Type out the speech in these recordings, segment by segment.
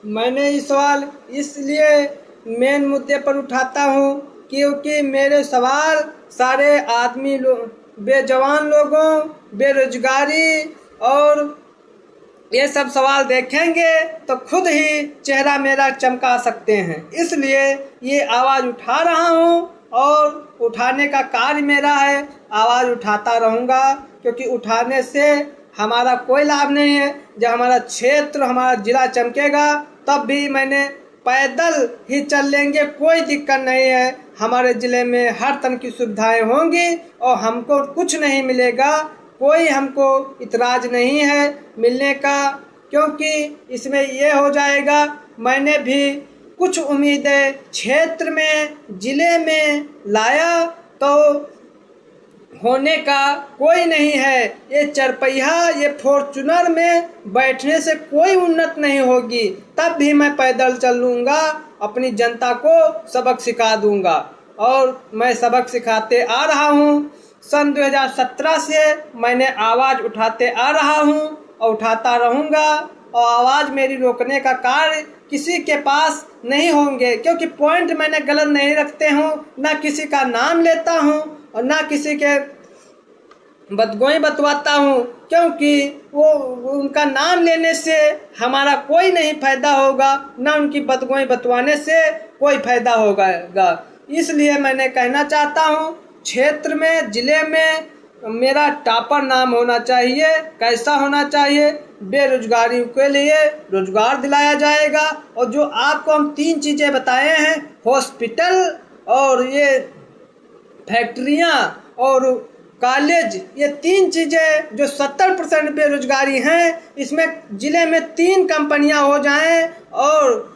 मैंने ये सवाल इसलिए मेन मुद्दे पर उठाता हूँ क्योंकि मेरे सवाल सारे आदमी बेजवान लोगों, बेरोजगारी और ये सब सवाल देखेंगे तो खुद ही चेहरा मेरा चमका सकते हैं। इसलिए ये आवाज़ उठा रहा हूँ और उठाने का कार्य मेरा है। आवाज़ उठाता रहूँगा क्योंकि उठाने से हमारा कोई लाभ नहीं है। जब हमारा क्षेत्र, हमारा ज़िला चमकेगा तब भी मैंने पैदल ही चल लेंगे, कोई दिक्कत नहीं है। हमारे ज़िले में हर तरह की सुविधाएं होंगी और हमको कुछ नहीं मिलेगा, कोई हमको इतराज़ नहीं है मिलने का, क्योंकि इसमें ये हो जाएगा मैंने भी कुछ उम्मीदें क्षेत्र में, ज़िले में लाया तो होने का कोई नहीं है। ये चरपहिया, ये फॉर्चूनर में बैठने से कोई उन्नत नहीं होगी। तब भी मैं पैदल चलूँगा, अपनी जनता को सबक सिखा दूँगा और मैं सबक सिखाते आ रहा हूँ। सन 2017 से मैंने आवाज़ उठाते आ रहा हूँ और उठाता रहूँगा और आवाज़ मेरी रोकने का कार्य किसी के पास नहीं होंगे, क्योंकि पॉइंट मैंने गलत नहीं रखते हूँ, ना किसी का नाम लेता हूँ और ना किसी के बदगोई बतवाता हूँ, क्योंकि वो उनका नाम लेने से हमारा कोई नहीं फायदा होगा, ना उनकी बदगोई बतवाने से कोई फायदा होगा। इसलिए मैंने कहना चाहता हूँ क्षेत्र में, ज़िले में मेरा टॉपर नाम होना चाहिए। कैसा होना चाहिए? बेरोजगारी के लिए रोजगार दिलाया जाएगा और जो आपको हम 3 चीज़ें बताए हैं, हॉस्पिटल और ये फैक्ट्रियाँ और कॉलेज, ये 3 चीज़ें जो 70% बेरोजगारी हैं, इसमें ज़िले में 3 कंपनियाँ हो जाएं और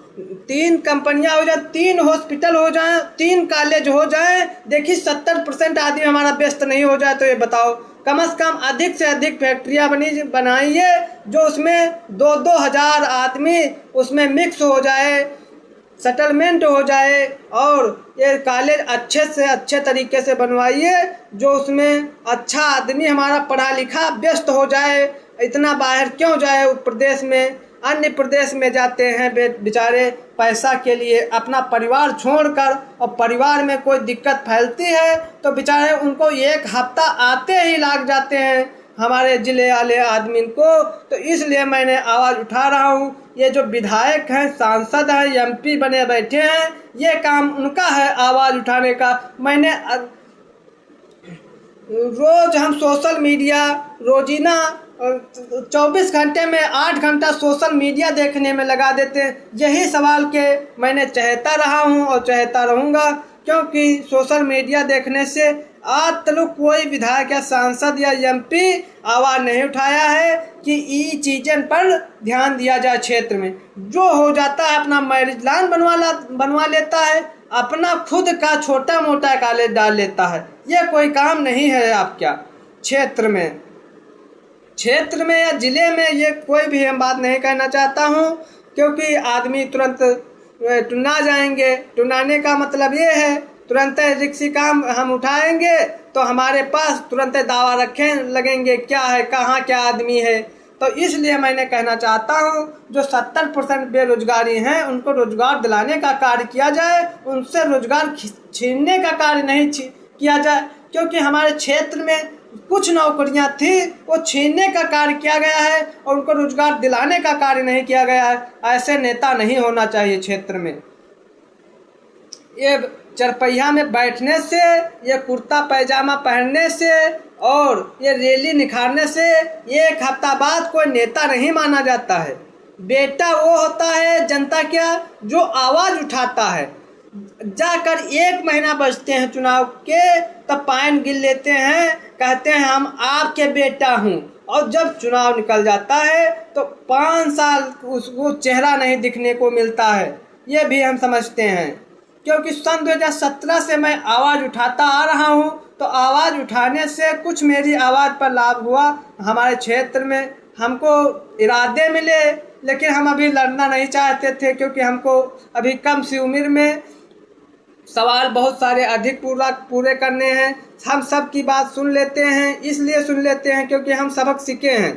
3 कंपनियाँ हो जाएं, 3 हॉस्पिटल हो जाएं, 3 कॉलेज हो जाएं। देखिए 70% आदमी हमारा व्यस्त नहीं हो जाए तो ये बताओ, कम से कम अधिक से अधिक फैक्ट्रियाँ बनाइए जो उसमें 2-2 हज़ार आदमी उसमें मिक्स हो जाए, सेटलमेंट हो जाए। और ये कॉलेज अच्छे से अच्छे तरीके से बनवाइए जो उसमें अच्छा आदमी हमारा पढ़ा लिखा व्यस्त हो जाए। इतना बाहर क्यों जाए प्रदेश में, अन्य प्रदेश में जाते हैं बेचारे पैसा के लिए, अपना परिवार छोड़कर, और परिवार में कोई दिक्कत फैलती है तो बेचारे उनको 1 हफ्ता आते ही लाग जाते हैं हमारे ज़िले वाले आदमी को। तो इसलिए मैंने आवाज़ उठा रहा हूँ। ये जो विधायक हैं, सांसद हैं, MP बने बैठे हैं, ये काम उनका है आवाज़ उठाने का। मैंने रोज़ हम सोशल मीडिया रोजीना 24 घंटे में 8 घंटा सोशल मीडिया देखने में लगा देते हैं। यही सवाल के मैंने चाहता रहा हूँ और चाहता रहूँगा, क्योंकि सोशल मीडिया देखने से आज तक कोई विधायक या सांसद या MP आवाज़ नहीं उठाया है कि ये चीज़ें पर ध्यान दिया जाए। क्षेत्र में जो हो जाता है अपना मैरिज लाइन बनवा लेता है, अपना खुद का छोटा मोटा कॉलेज डाल लेता है। ये कोई काम नहीं है आपका क्षेत्र में या ज़िले में। ये कोई भी हम बात नहीं कहना चाहता हूँ, क्योंकि आदमी तुरंत टुना जाएंगे। टुनाने का मतलब ये है तुरंत रिक्सी काम हम उठाएंगे तो हमारे पास तुरंत दावा रखें लगेंगे क्या है, कहाँ क्या आदमी है। तो इसलिए मैंने कहना चाहता हूँ जो 70% बेरोजगारी हैं उनको रोजगार दिलाने का कार्य किया जाए, उनसे रोजगार छीनने का कार्य नहीं किया जाए, क्योंकि हमारे क्षेत्र में कुछ नौकरियां थी वो छीनने का कार्य किया गया है और उनको रोजगार दिलाने का कार्य नहीं किया गया है। ऐसे नेता नहीं होना चाहिए क्षेत्र में। ये चरपहिया में बैठने से, ये कुर्ता पैजामा पहनने से और ये रैली निखारने से 1 हफ्ता बाद कोई नेता नहीं माना जाता है। बेटा वो होता है जनता क्या, जो आवाज़ उठाता है। जाकर 1 महीना बचते हैं चुनाव के तब पाइन गिन लेते हैं, कहते हैं हम आपके बेटा हूँ, और जब चुनाव निकल जाता है तो 5 साल उसको चेहरा नहीं दिखने को मिलता है। ये भी हम समझते हैं, क्योंकि सन 2017 से मैं आवाज़ उठाता आ रहा हूँ। तो आवाज़ उठाने से कुछ मेरी आवाज़ पर लाभ हुआ। हमारे क्षेत्र में हमको इरादे मिले, लेकिन हम अभी लड़ना नहीं चाहते थे, क्योंकि हमको अभी कम सी उम्र में सवाल बहुत सारे अधिक पूरे करने हैं। हम सब की बात सुन लेते हैं, इसलिए सुन लेते हैं क्योंकि हम सबक सीखे हैं।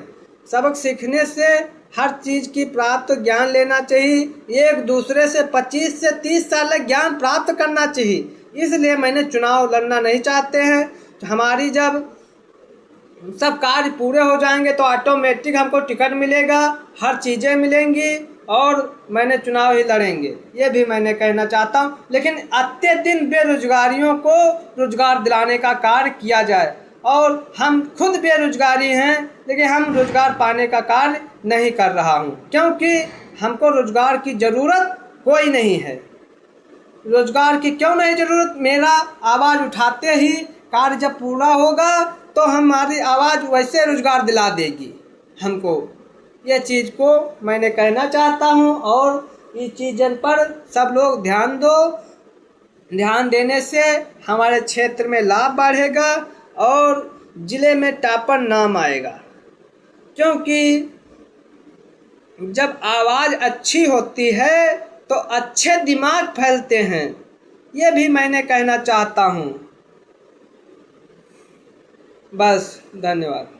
सबक सीखने से हर चीज़ की प्राप्त ज्ञान लेना चाहिए। एक दूसरे से 25 से 30 साल तक ज्ञान प्राप्त करना चाहिए। इसलिए मैंने चुनाव लड़ना नहीं चाहते हैं। हमारी जब सब कार्य पूरे हो जाएंगे तो ऑटोमेटिक हमको टिकट मिलेगा, हर चीज़ें मिलेंगी और मैंने चुनाव ही लड़ेंगे, ये भी मैंने कहना चाहता हूँ। लेकिन अत्यधिक बेरोजगारियों को रोजगार दिलाने का कार्य किया जाए। और हम खुद बेरोजगारी हैं, लेकिन हम रोजगार पाने का कार्य नहीं कर रहा हूँ, क्योंकि हमको रोजगार की ज़रूरत कोई नहीं है। रोजगार की क्यों नहीं ज़रूरत? मेरा आवाज़ उठाते ही कार्य जब पूरा होगा तो हमारी आवाज़ वैसे रोजगार दिला देगी हमको। ये चीज़ को मैंने कहना चाहता हूँ और इस चीज़न पर सब लोग ध्यान दो। ध्यान देने से हमारे क्षेत्र में लाभ बढ़ेगा और ज़िले में टॉपर नाम आएगा। क्योंकि जब आवाज़ अच्छी होती है तो अच्छे दिमाग फैलते हैं, ये भी मैंने कहना चाहता हूँ। बस, धन्यवाद।